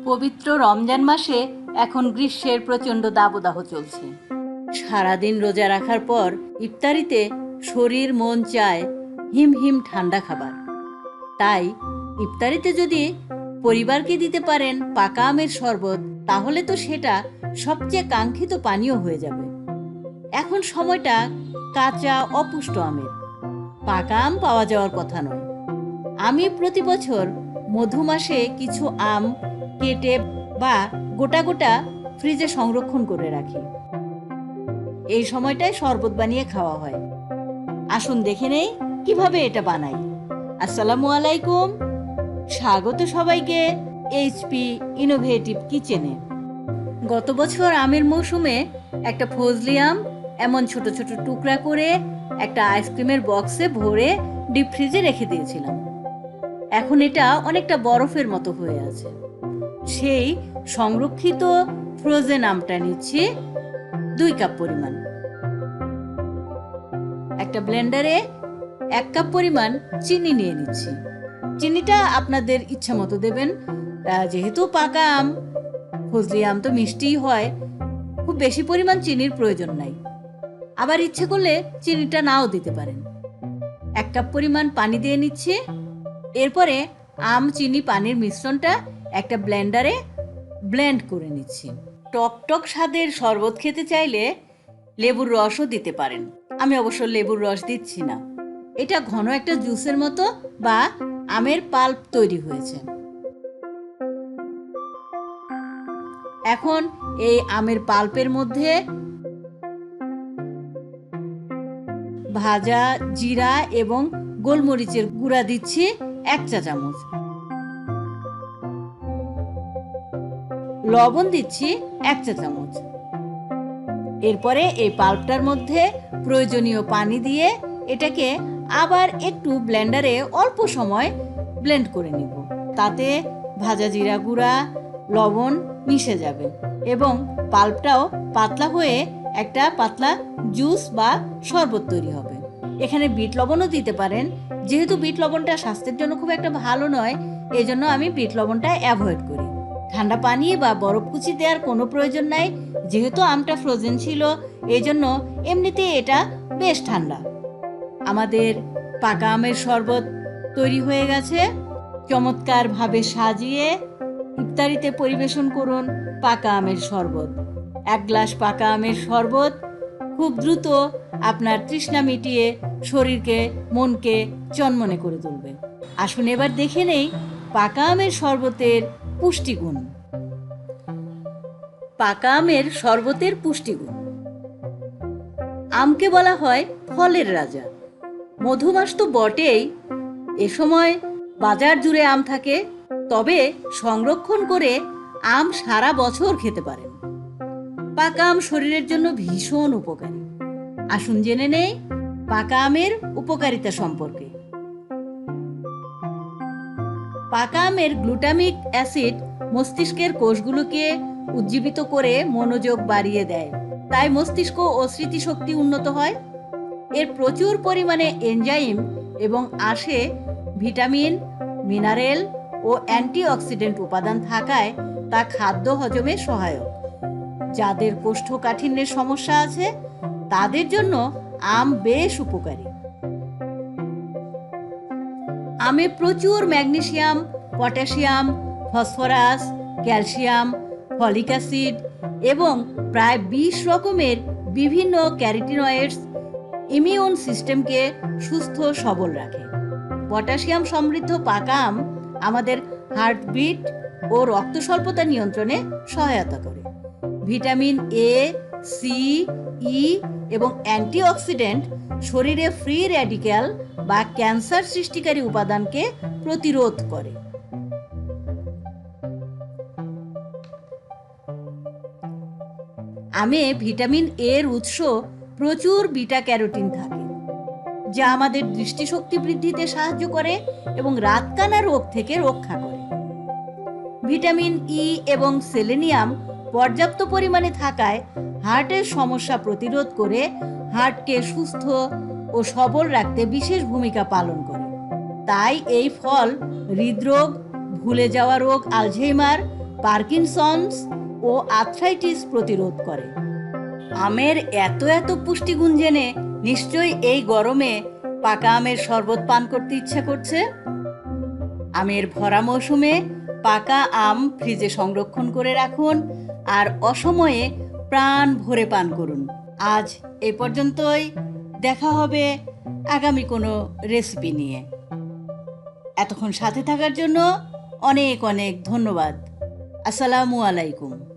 পবিত্র রমজান মাসে এখন গ্রীষ্মের প্রচণ্ড দাবদাহ চলছে। সারাদিন রোজা রাখার পর ইফতারিতে শরীর মন চায় হিম হিম ঠান্ডা খাবার। তাই ইফতারিতে যদি পরিবারকে দিতে পারেন পাকা আমের শরবত, তাহলে তো সেটা সবচেয়ে কাঙ্ক্ষিত পানীয় হয়ে যাবে। এখন সময়টা কাঁচা অপুষ্ট আমের, পাকা আম পাওয়া যাওয়ার কথা নয়। আমি প্রতি বছর মধু মাসে কিছু আম কেটে বা গোটা গোটা ফ্রিজে সংরক্ষণ করে রাখি। এই সময়টায় শরবত বানিয়ে খাওয়া হয়। আসুন দেখে নেই কিভাবে এটা বানাই। আসসালামু আলাইকুম, স্বাগত সবাইকে এইচপি ইনোভেটিভ কিচেনে। গত বছর আমের মৌসুমে একটা ফজলি আম এমন ছোট ছোট টুকরা করে একটা আইসক্রিমের বক্সে ভরে ডিপ ফ্রিজে রেখে দিয়েছিলাম। এখন এটা অনেকটা বরফের মতো হয়ে আছে। সেই সংরক্ষিত ফ্রোজেন আমটা নিচ্ছি 2 কাপ পরিমাণ। একটা ব্লেন্ডারে 1 কাপ পরিমাণ চিনি নিয়ে নিচ্ছি। চিনিটা আপনাদের ইচ্ছা মতো দেবেন। যেহেতু পাকা আম, ফজলি আম তো মিষ্টিই হয়, খুব বেশি পরিমাণ চিনির প্রয়োজন নাই। আবার ইচ্ছে করলে চিনিটা নাও দিতে পারেন। 1 কাপ পরিমাণ পানি দিয়ে নিচ্ছি। এরপরে আম চিনি পানির মিশ্রণটা একটা ব্লেন্ডারে ব্লেন্ড করে নিচ্ছি। টক টক স্বাদের শরবত খেতে চাইলে লেবুর রসও দিতে পারেন। আমি অবশ্য লেবুর রস দিচ্ছি না। এটা ঘন একটা জুসের মতো বা আমের পাল্প তৈরি হয়েছে। এখন এই আমের পাল্পের মধ্যে ভাজা জিরা এবং গোলমরিচের গুঁড়া দিচ্ছি 1 চা চামচ। লবণ দিচ্ছি 1 চা চামচ। এরপরে এই পাল্পটার মধ্যে প্রয়োজনীয় পানি দিয়ে এটাকে আবার একটু ব্লেন্ডারে অল্প সময় ব্লেন্ড করে নিব। তাতে ভাজা জিরা গুঁড়া, লবণ মিশে যাবে এবং পাল্পটাও পাতলা হয়ে একটা পাতলা জুস বা শরবত তৈরি হবে। এখানে বিট লবণও দিতে পারেন। যেহেতু বিট লবণটা স্বাস্থ্যের জন্য খুব একটা ভালো নয়, এই জন্য আমি বিট লবণটা অ্যাভয়েড করি। ঠান্ডা পানি বা বরফ কুচি দেওয়ার কোনো প্রয়োজন নাই। যেহেতু আমটা ফ্রোজেন ছিল, এই জন্য এমনিতেই এটা বেশ ঠান্ডা। আমাদের পাকা আমের শরবত তৈরি হয়ে গেছে। চমৎকারভাবে সাজিয়ে ইফতারিতে পরিবেশন করুন পাকা আমের শরবত। 1 গ্লাস পাকা আমের শরবত খুব দ্রুত আপনার তৃষ্ণা মিটিয়ে শরীরকে মনকে চনমনে করে তুলবে। আসুন এবার দেখে নেই পাকা আমের শরবতের পুষ্টিগুণ। পাকা আমের শরবতের পুষ্টিগুণ। আমকে বলা হয় ফলের রাজা। মধু মাস তো বটেই, এ সময় বাজার জুড়ে আম থাকে। তবে সংরক্ষণ করে আম সারা বছর খেতে পারেন। পাকা আম শরীরের জন্য ভীষণ উপকারী। আসুন জেনে নেই পাকা আমের উপকারিতা সম্পর্কে। পাকা আমের গ্লুটামিক অ্যাসিড মস্তিষ্কের কোষগুলোকে উজ্জীবিত করে মনোযোগ বাড়িয়ে দেয়। তাই মস্তিষ্ক ও স্মৃতিশক্তি উন্নত হয়। এর প্রচুর পরিমাণে এনজাইম এবং আঁশে ভিটামিন, মিনারেল ও অ্যান্টিঅক্সিডেন্ট উপাদান থাকায় তা খাদ্য হজমে সহায়ক। যাদের কোষ্ঠকাঠিন্যের সমস্যা আছে তাদের জন্য আম বেশ উপকারী। আমে প্রচুর magnesium, potassium, phosphorus, calcium, folic acid এবং প্রায় 20 রকমের বিভিন্ন ক্যারোটিনয়েডস ইমিউন সিস্টেমকে সুস্থ সবল রাখে। পটাশিয়াম সমৃদ্ধ পাকা আম আমাদের হার্টবিট ও রক্ত স্বল্পতা নিয়ন্ত্রণে সহায়তা করে। ভিটামিন এ, সি, ই এবং অ্যান্টিঅক্সিডেন্ট শরীরে ফ্রি র্যাডিক্যাল বা ক্যান্সার সৃষ্টিকারী উপাদানকে প্রতিরোধ করে। আমে ভিটামিন এর উৎস প্রচুর বিটা ক্যারোটিন থাকে, যা আমাদের দৃষ্টিশক্তি বৃদ্ধিতে সাহায্য করে এবং রাতকানা রোগ থেকে রক্ষা করে। ভিটামিন ই এবং সেলেনিয়াম পর্যাপ্ত পরিমাণে থাকায় হার্টের সমস্যা প্রতিরোধ করে হার্টকে সুস্থ ও সবল রাখতে বিশেষ ভূমিকা পালন করে। তাই এই ফল হৃদরোগ, ভুলে যাওয়া রোগ, আলঝেইমার, পার্কিনসন্স ও আর্থ্রাইটিস প্রতিরোধ করে। আমের এত এত পুষ্টিগুণ জেনে নিশ্চয়ই এই গরমে পাকা আমের শরবত পান করতে ইচ্ছা করছে। আমের ভরা মৌসুমে পাকা আম ফ্রিজে সংরক্ষণ করে রাখুন আর অসময়ে প্রাণ ভরে পান করুন। আজ এই পর্যন্তই, দেখা হবে আগামী কোনো রেসিপি নিয়ে। এতক্ষণ সাথে থাকার জন্য অনেক অনেক ধন্যবাদ। আসসালামু আলাইকুম।